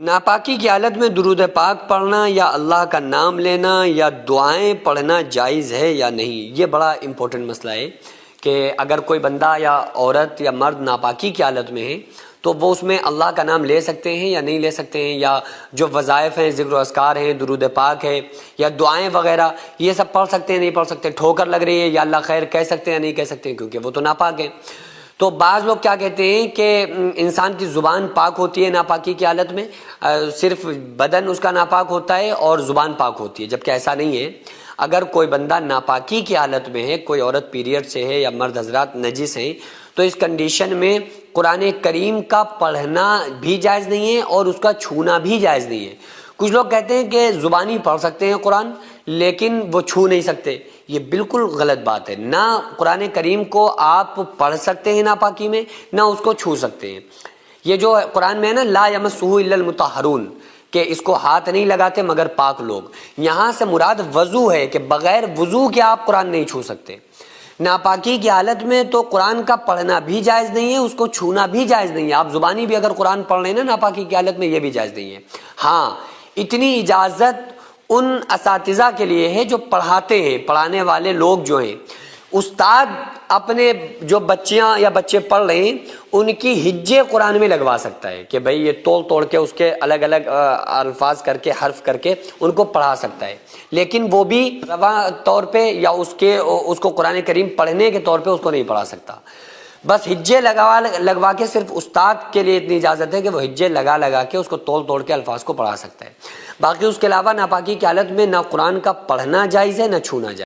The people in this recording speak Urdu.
ناپاکی کی حالت میں درود پاک پڑھنا یا اللہ کا نام لینا یا دعائیں پڑھنا جائز ہے یا نہیں، یہ بڑا امپورٹنٹ مسئلہ ہے کہ اگر کوئی بندہ یا عورت یا مرد ناپاکی کی حالت میں ہے تو وہ اس میں اللہ کا نام لے سکتے ہیں یا نہیں لے سکتے ہیں، یا جو وظائف ہیں، ذکر و اذکار ہیں، درود پاک ہے یا دعائیں وغیرہ، یہ سب پڑھ سکتے ہیں نہیں پڑھ سکتے، ٹھوکر لگ رہی ہے یا اللہ خیر کہہ سکتے ہیں یا نہیں کہہ سکتے ہیں، کیونکہ وہ تو ناپاک ہیں۔ تو بعض لوگ کیا کہتے ہیں کہ انسان کی زبان پاک ہوتی ہے ناپاکی کی حالت میں، صرف بدن اس کا ناپاک ہوتا ہے اور زبان پاک ہوتی ہے، جبکہ ایسا نہیں ہے۔ اگر کوئی بندہ ناپاکی کی حالت میں ہے، کوئی عورت پیریڈ سے ہے یا مرد حضرات نجس ہیں، تو اس کنڈیشن میں قرآن کریم کا پڑھنا بھی جائز نہیں ہے اور اس کا چھونا بھی جائز نہیں ہے۔ کچھ لوگ کہتے ہیں کہ زبانی پڑھ سکتے ہیں قرآن لیکن وہ چھو نہیں سکتے، یہ بالکل غلط بات ہے۔ نہ قرآن کریم کو آپ پڑھ سکتے ہیں ناپاکی میں، نہ اس کو چھو سکتے ہیں۔ یہ جو قرآن میں ہے نا لا یمسہ الا المطہرون، کہ اس کو ہاتھ نہیں لگاتے مگر پاک لوگ، یہاں سے مراد وضو ہے کہ بغیر وضو کے آپ قرآن نہیں چھو سکتے۔ ناپاکی کی حالت میں تو قرآن کا پڑھنا بھی جائز نہیں ہے، اس کو چھونا بھی جائز نہیں ہے۔ آپ زبانی بھی اگر قرآن پڑھ رہے ہیں نا ناپاکی کی حالت میں، یہ بھی جائز نہیں ہے۔ ہاں، اتنی اجازت ان اساتذہ کے لیے ہے جو پڑھاتے ہیں، پڑھانے والے لوگ جو ہیں، استاد اپنے جو بچیاں یا بچے پڑھ رہے ہیں ان کی ہجے قرآن میں لگوا سکتا ہے کہ بھئی یہ توڑ کے اس کے الگ الگ الفاظ کر کے حرف کر کے ان کو پڑھا سکتا ہے، لیکن وہ بھی رواں طور پہ یا اس کو قرآن کریم پڑھنے کے طور پہ اس کو نہیں پڑھا سکتا۔ بس ہجے لگوا کے صرف استاد کے لیے اتنی اجازت ہے کہ وہ ہجے لگا کے اس کو توڑ کے الفاظ کو پڑھا سکتا ہے۔ باقی اس کے علاوہ ناپاکی کی حالت میں نہ قرآن کا پڑھنا جائز ہے نہ چھونا جائز ہے۔